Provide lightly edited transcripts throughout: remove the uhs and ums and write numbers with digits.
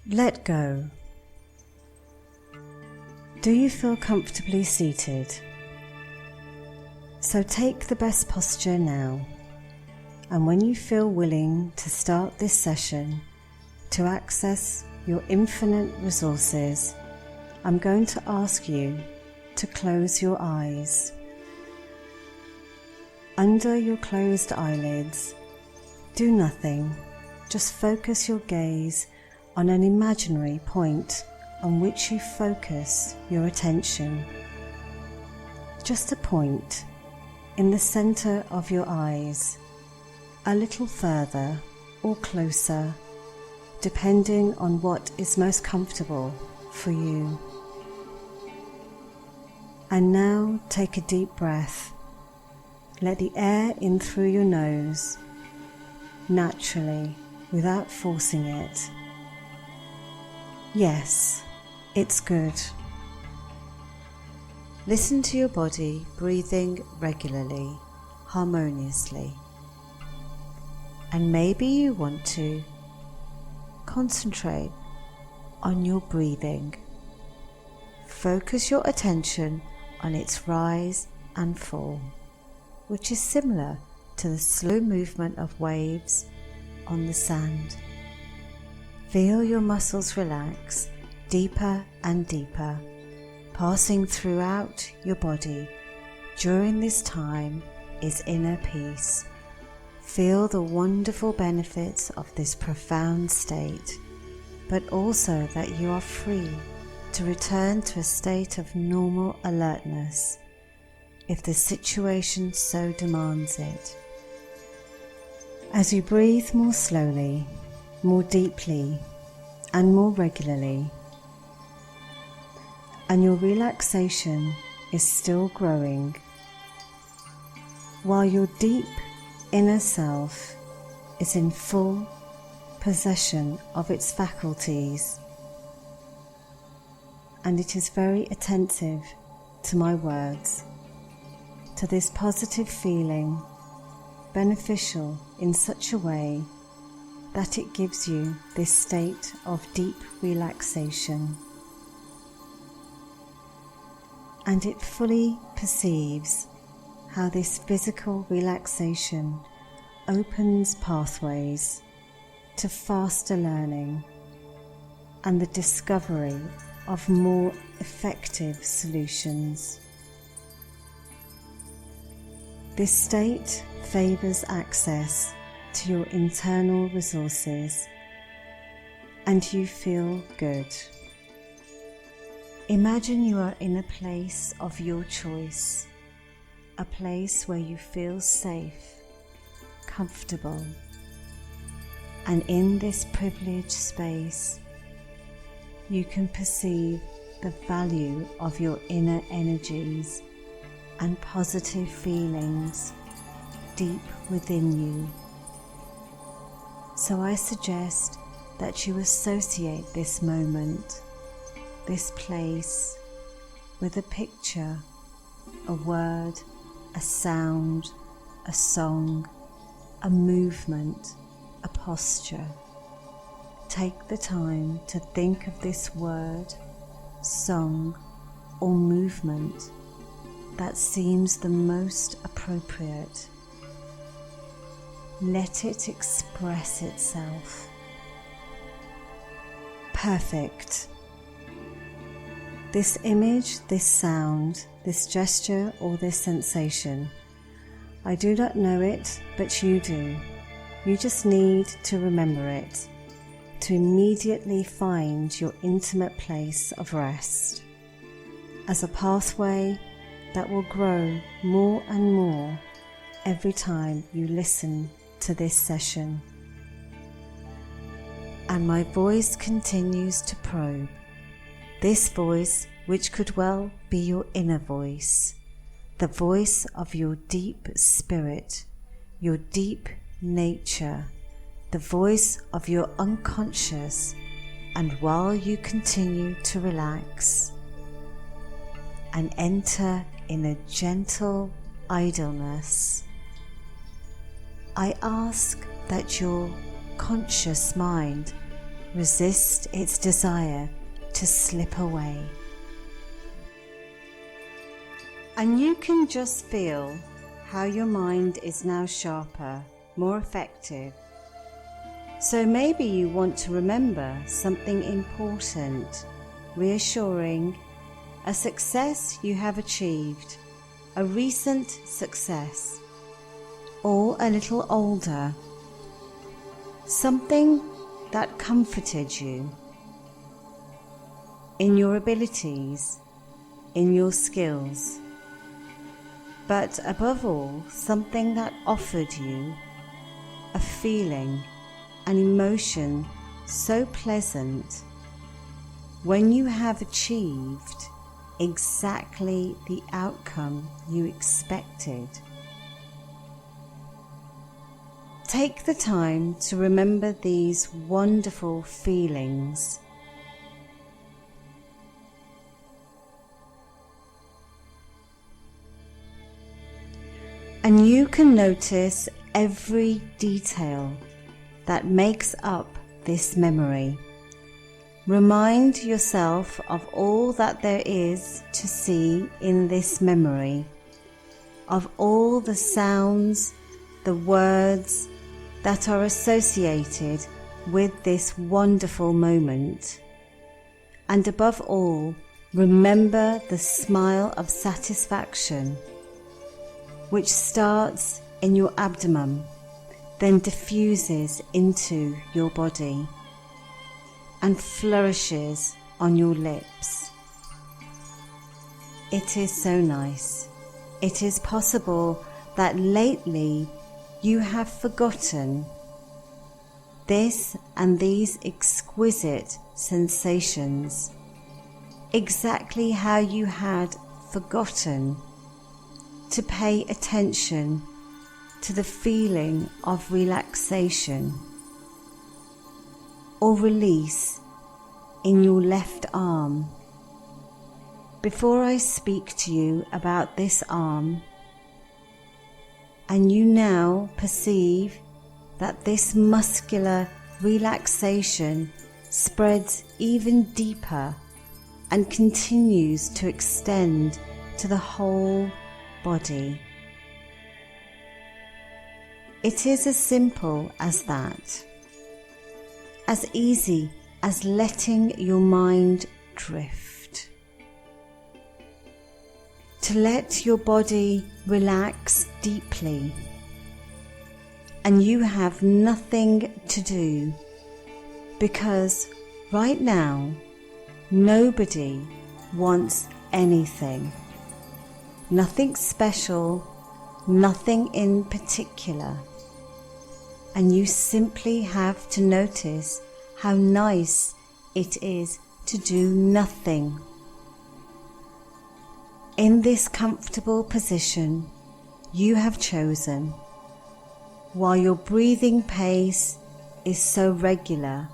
Let go. Do you feel comfortably seated? So take the best posture now, and when you feel willing to start this session to access your infinite resources, I'm going to ask you to close your eyes. Under your closed eyelids, do nothing, just focus your gaze on an imaginary point on which you focus your attention. Just a point in the center of your eyes, a little further or closer, depending on what is most comfortable for you. And now take a deep breath. Let the air in through your nose, naturally, without forcing it. Yes, it's good. Listen to your body breathing regularly, harmoniously. And maybe you want to concentrate on your breathing. Focus your attention on its rise and fall, which is similar to the slow movement of waves on the sand. Feel your muscles relax deeper and deeper, passing throughout your body. During this time is inner peace. Feel the wonderful benefits of this profound state, but also that you are free to return to a state of normal alertness if the situation so demands it. As you breathe more slowly, more deeply and more regularly, and your relaxation is still growing, while your deep inner self is in full possession of its faculties, and it is very attentive to my words, to this positive feeling, beneficial in such a way that it gives you this state of deep relaxation. And it fully perceives how this physical relaxation opens pathways to faster learning and the discovery of more effective solutions. This state favors access to your internal resources, and you feel good. Imagine you are in a place of your choice, a place where you feel safe, comfortable, and in this privileged space, you can perceive the value of your inner energies and positive feelings deep within you. So I suggest that you associate this moment, this place, with a picture, a word, a sound, a song, a movement, a posture. Take the time to think of this word, song, or movement that seems the most appropriate. Let it express itself. Perfect. This image, this sound, this gesture, or this sensation, I do not know it, but you do. You just need to remember it, to immediately find your intimate place of rest, as a pathway that will grow more and more every time you listen to this session. And my voice continues to probe, this voice which could well be your inner voice, the voice of your deep spirit, your deep nature, the voice of your unconscious. And while you continue to relax and enter in a gentle idleness, I ask that your conscious mind resist its desire to slip away. And you can just feel how your mind is now sharper, more effective. So maybe you want to remember something important, reassuring, a success you have achieved, a recent success, or a little older, something that comforted you in your abilities, in your skills, but above all, something that offered you a feeling, an emotion so pleasant when you have achieved exactly the outcome you expected. Take the time to remember these wonderful feelings. And you can notice every detail that makes up this memory. Remind yourself of all that there is to see in this memory, of all the sounds, the words that are associated with this wonderful moment. And above all, remember the smile of satisfaction, which starts in your abdomen, then diffuses into your body and flourishes on your lips. It is so nice. It is possible that lately you have forgotten this and these exquisite sensations, exactly how you had forgotten to pay attention to the feeling of relaxation or release in your left arm. Before I speak to you about this arm, and you now perceive that this muscular relaxation spreads even deeper and continues to extend to the whole body. It is as simple as that, as easy as letting your mind drift. To let your body relax deeply, and you have nothing to do, because right now nobody wants anything, nothing special, nothing in particular. And you simply have to notice how nice it is to do nothing. In this comfortable position you have chosen, while your breathing pace is so regular,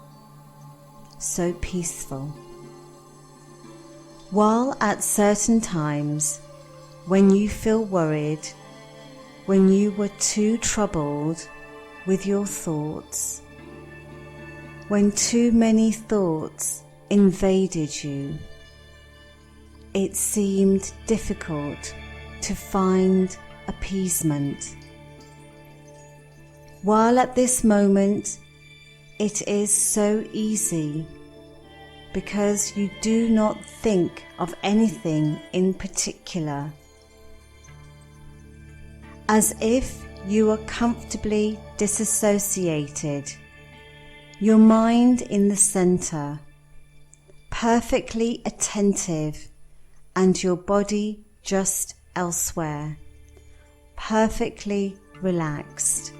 so peaceful. While at certain times, when you feel worried, when you were too troubled with your thoughts, when too many thoughts invaded you, it seemed difficult to find appeasement. While at this moment it is so easy, because you do not think of anything in particular, as if you are comfortably disassociated, your mind in the center, perfectly attentive, and your body just elsewhere, perfectly relaxed,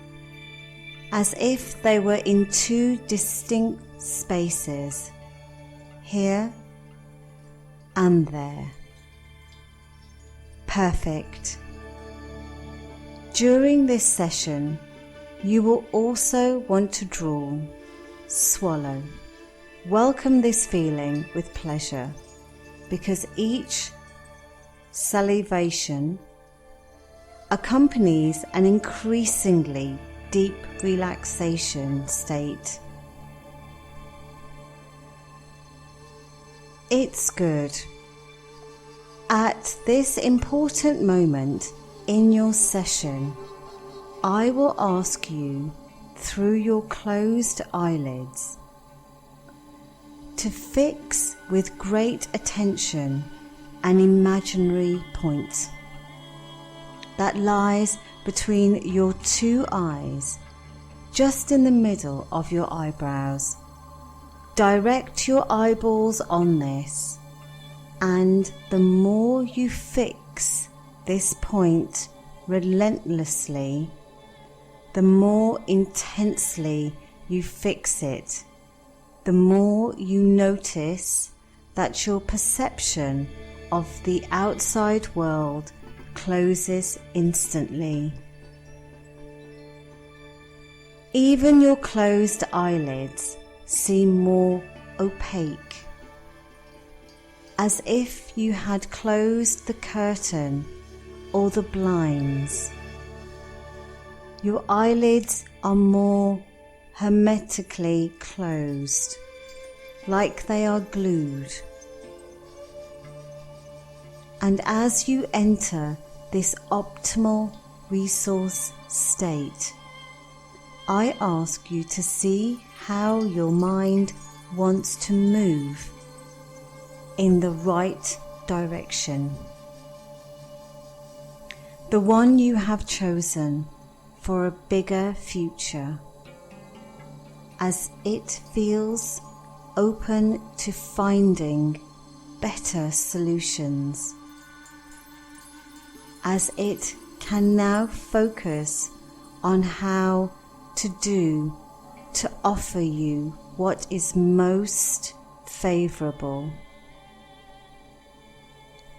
as if they were in two distinct spaces, here and there. Perfect. During this session, you will also want to draw, swallow. Welcome this feeling with pleasure, because each salivation accompanies an increasingly deep relaxation state. It's good. At this important moment in your session, I will ask you, through your closed eyelids, to fix with great attention an imaginary point that lies between your two eyes, just in the middle of your eyebrows. Direct your eyeballs on this, and the more you fix this point relentlessly, the more intensely you fix it, the more you notice that your perception of the outside world closes instantly. Even your closed eyelids seem more opaque, as if you had closed the curtain or the blinds. Your eyelids are more hermetically closed, like they are glued. And as you enter this optimal resource state, I ask you to see how your mind wants to move in the right direction, the one you have chosen for a bigger future, as it feels open to finding better solutions, as it can now focus on how to offer you what is most favorable.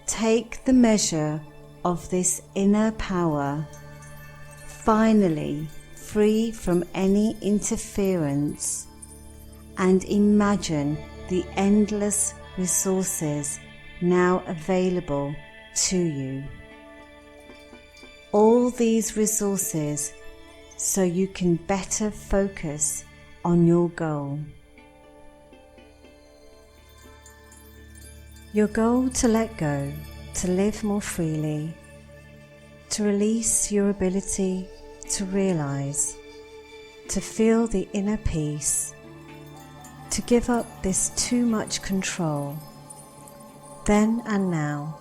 Take the measure of this inner power, finally free from any interference, and imagine the endless resources now available to you. All these resources so you can better focus on your goal. Your goal to let go, to live more freely, to release your ability to realize, to feel the inner peace, to give up this too much control, then and now,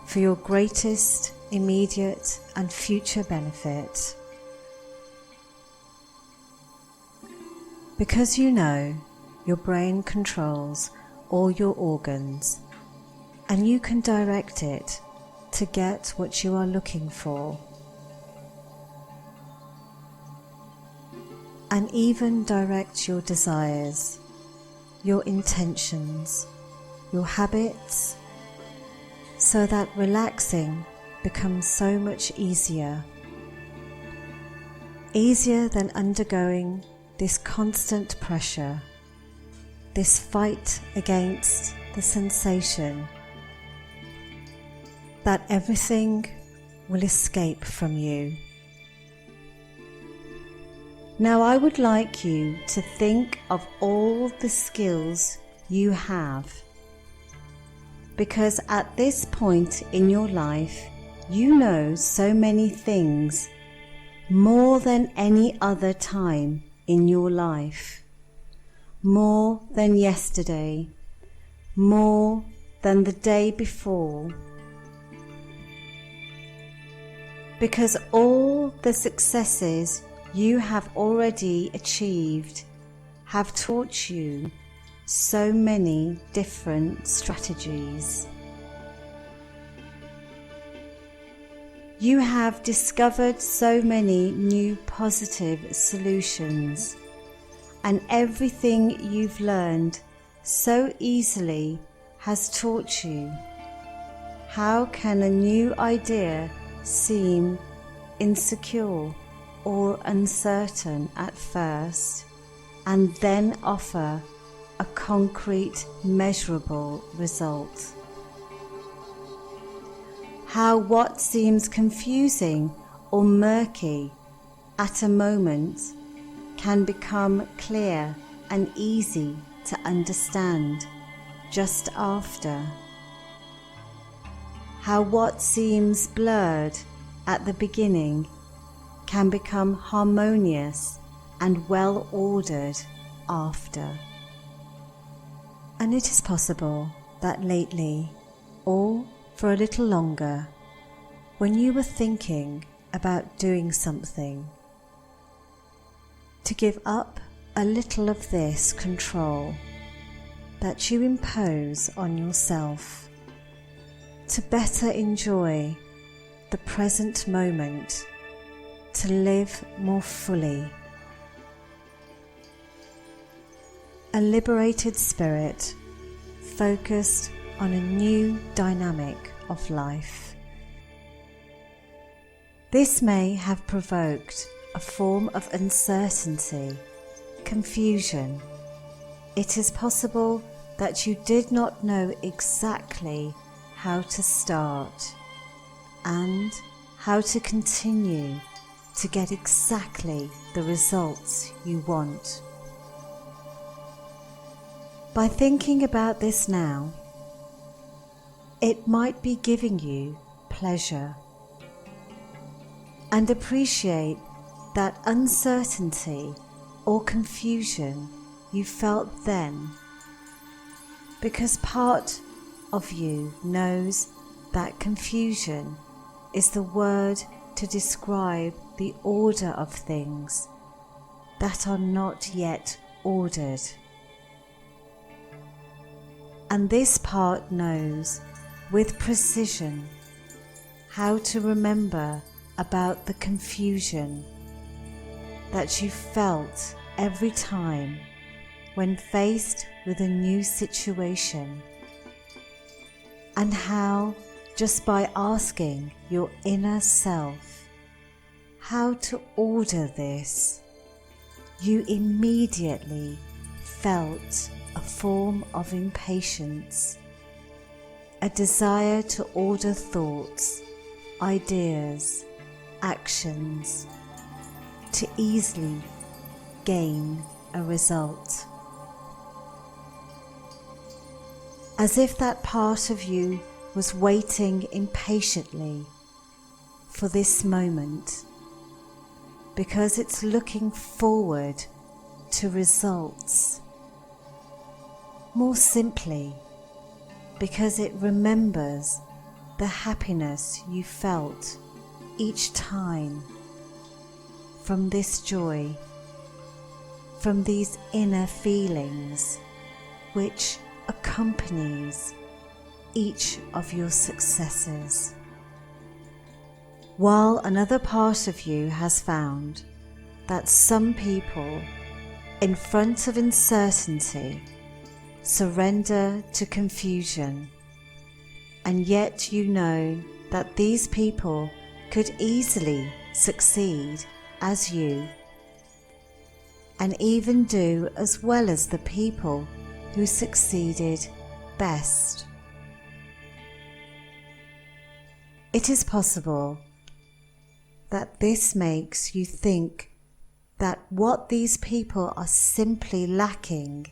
for your greatest immediate and future benefit. Because you know your brain controls all your organs, and you can direct it to get what you are looking for, and even direct your desires, your intentions, your habits, so that relaxing becomes so much easier than undergoing this constant pressure, this fight against the sensation that everything will escape from you. Now I would like you to think of all the skills you have, because at this point in your life you know so many things, more than any other time in your life, more than yesterday, more than the day before, because all the successes you have already achieved have taught you so many different strategies. You have discovered so many new positive solutions, and everything you've learned so easily has taught you how can a new idea seem insecure or uncertain at first, and then offer a concrete, measurable result. How what seems confusing or murky at a moment can become clear and easy to understand just after. How what seems blurred at the beginning can become harmonious and well ordered after. And it is possible that lately, or for a little longer, when you were thinking about doing something, to give up a little of this control that you impose on yourself, to better enjoy the present moment, to live more fully. A liberated spirit focused on a new dynamic of life. This may have provoked a form of uncertainty, confusion. It is possible that you did not know exactly how to start and how to continue to get exactly the results you want. By thinking about this now, it might be giving you pleasure, and appreciate that uncertainty or confusion you felt then, because part of you knows that confusion is the word to describe the order of things that are not yet ordered. And this part knows with precision how to remember about the confusion that you felt every time when faced with a new situation, and how just by asking your inner self how to order this, you immediately felt a form of impatience, a desire to order thoughts, ideas, actions, to easily gain a result. As if that part of you was waiting impatiently for this moment, because it's looking forward to results. More simply, because it remembers the happiness you felt each time from this joy, from these inner feelings which accompanies each of your successes. While another part of you has found that some people in front of uncertainty surrender to confusion, and yet you know that these people could easily succeed as you, and even do as well as the people who succeeded best. It is possible that this makes you think that what these people are simply lacking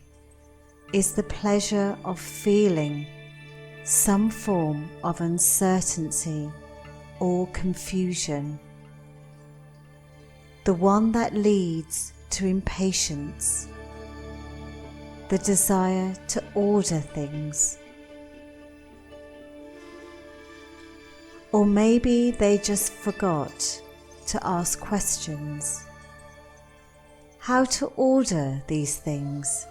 is the pleasure of feeling some form of uncertainty or confusion, the one that leads to impatience, the desire to order things. Or maybe they just forgot to ask questions. How to order these things?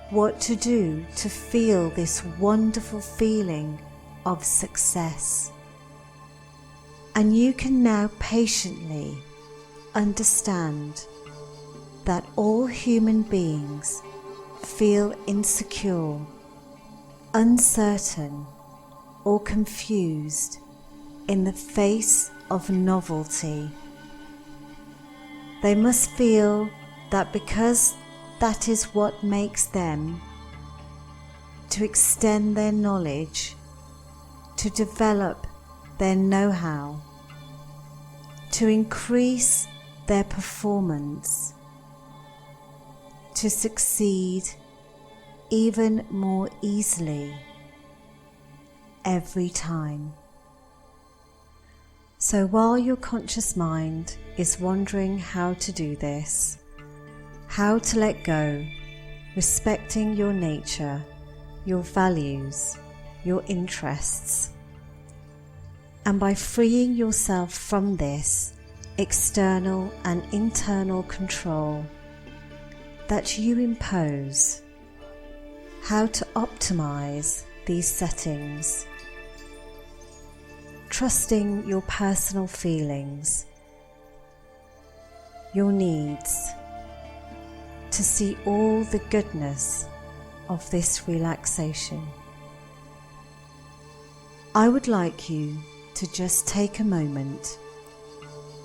What to do to feel this wonderful feeling of success? And you can now patiently understand that all human beings feel insecure, uncertain, or confused in the face of novelty. They must feel that because that is what makes them to extend their knowledge, to develop their know-how, to increase their performance, to succeed even more easily every time. So while your conscious mind is wondering how to do this, how to let go, respecting your nature, your values, your interests, and by freeing yourself from this external and internal control that you impose, how to optimize these settings, trusting your personal feelings, your needs, to see all the goodness of this relaxation. I would like you to just take a moment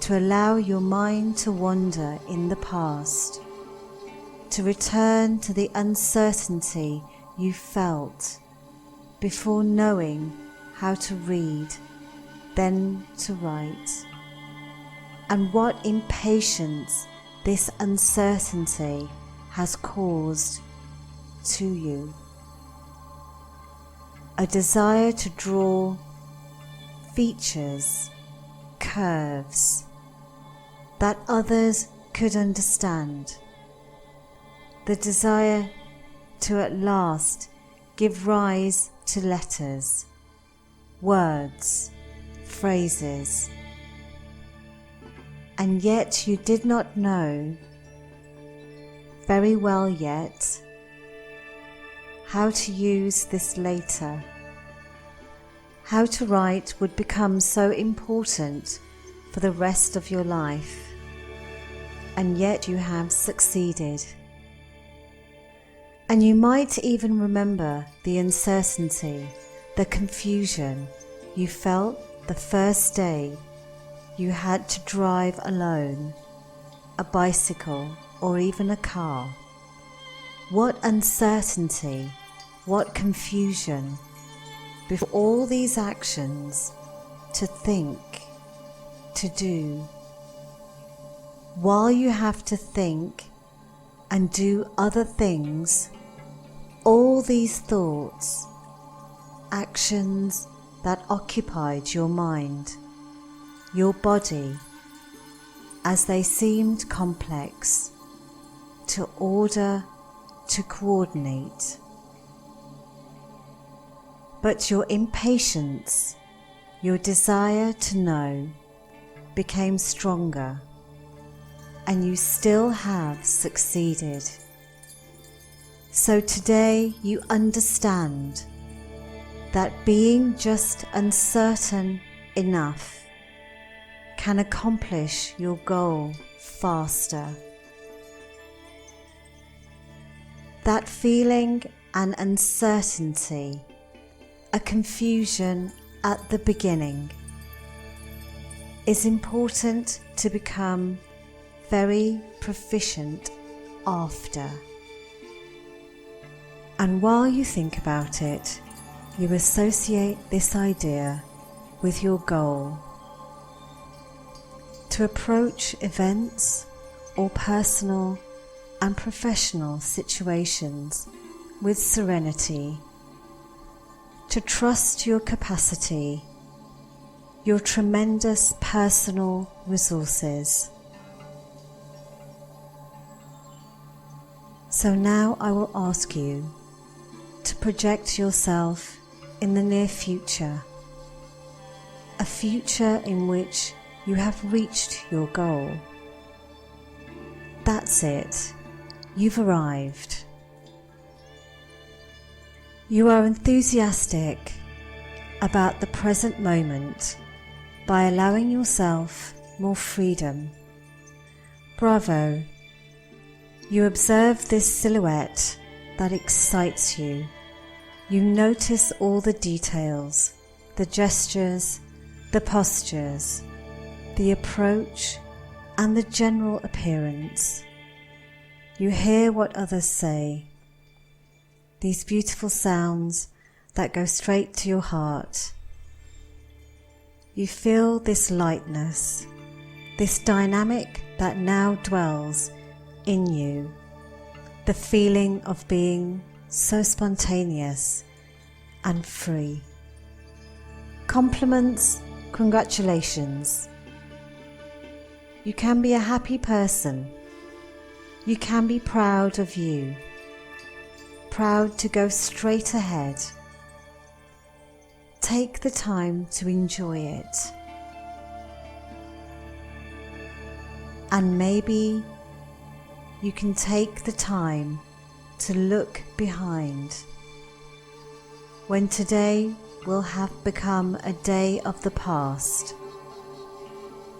to allow your mind to wander in the past, to return to the uncertainty you felt before knowing how to read, then to write, and what impatience this uncertainty has caused to you. A desire to draw features, curves that others could understand. The desire to at last give rise to letters, words, phrases, and yet you did not know very well yet how to use this later. How to write would become so important for the rest of your life, and yet you have succeeded. And you might even remember the uncertainty, the confusion you felt the first day you had to drive alone, a bicycle or even a car. What uncertainty, what confusion before all these actions to think, to do. While you have to think and do other things, all these thoughts, actions that occupied your mind, your body, as they seemed complex, to order, to coordinate. But your impatience, your desire to know, became stronger, and you still have succeeded. So today you understand that being just uncertain enough can accomplish your goal faster. That feeling and uncertainty, a confusion at the beginning, is important to become very proficient after. And while you think about it, you associate this idea with your goal to approach events or personal and professional situations with serenity, to trust your capacity, your tremendous personal resources. So now I will ask you to project yourself in the near future, a future in which you have reached your goal. That's it, you've arrived. You are enthusiastic about the present moment by allowing yourself more freedom. Bravo! You observe this silhouette that excites you. You notice all the details, the gestures, the postures, the approach, and the general appearance. You hear what others say, these beautiful sounds that go straight to your heart. You feel this lightness, this dynamic that now dwells in you, the feeling of being so spontaneous and free. Compliments, congratulations. You can be a happy person. You can be proud of you. Proud to go straight ahead. Take the time to enjoy it. And maybe you can take the time to look behind when today will have become a day of the past,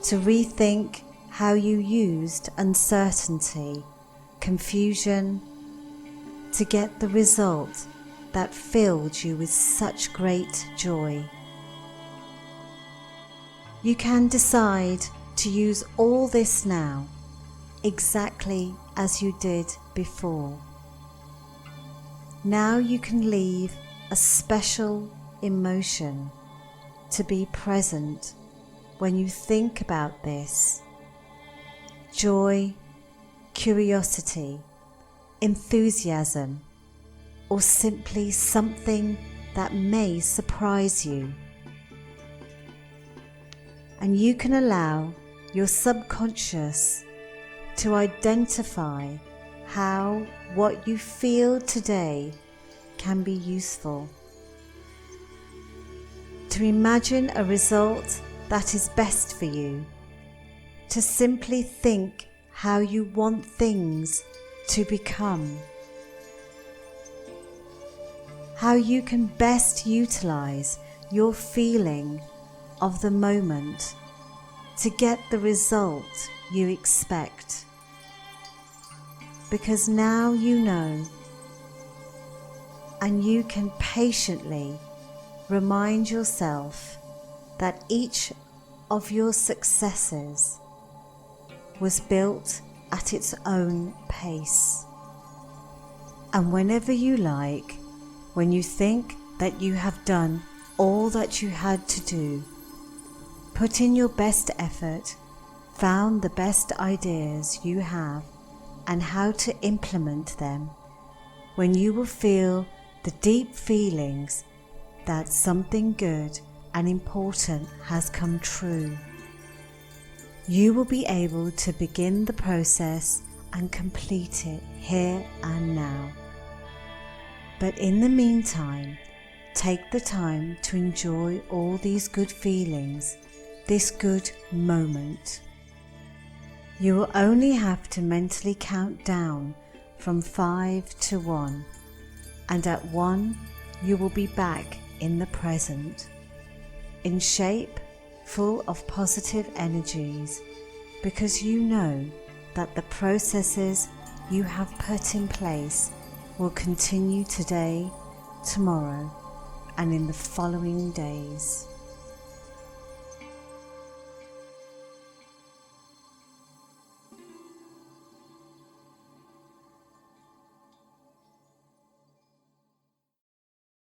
to rethink how you used uncertainty, confusion, to get the result that filled you with such great joy. You can decide to use all this now, exactly as you did before. Now you can leave a special emotion to be present when you think about this. Joy, curiosity, enthusiasm, or simply something that may surprise you. And you can allow your subconscious to identify how what you feel today can be useful. To imagine a result that is best for you. To simply think how you want things to become. How you can best utilize your feeling of the moment to get the result you expect. Because now you know, and you can patiently remind yourself that each of your successes was built at its own pace. And whenever you like, when you think that you have done all that you had to do, put in your best effort, found the best ideas you have and how to implement them, when you will feel the deep feelings that something good and important has come true, you will be able to begin the process and complete it here and now. But in the meantime, take the time to enjoy all these good feelings, this good moment. You will only have to mentally count down from 5 to 1, and at 1 you will be back in the present, in shape, full of positive energies, because you know that the processes you have put in place will continue today, tomorrow, and in the following days.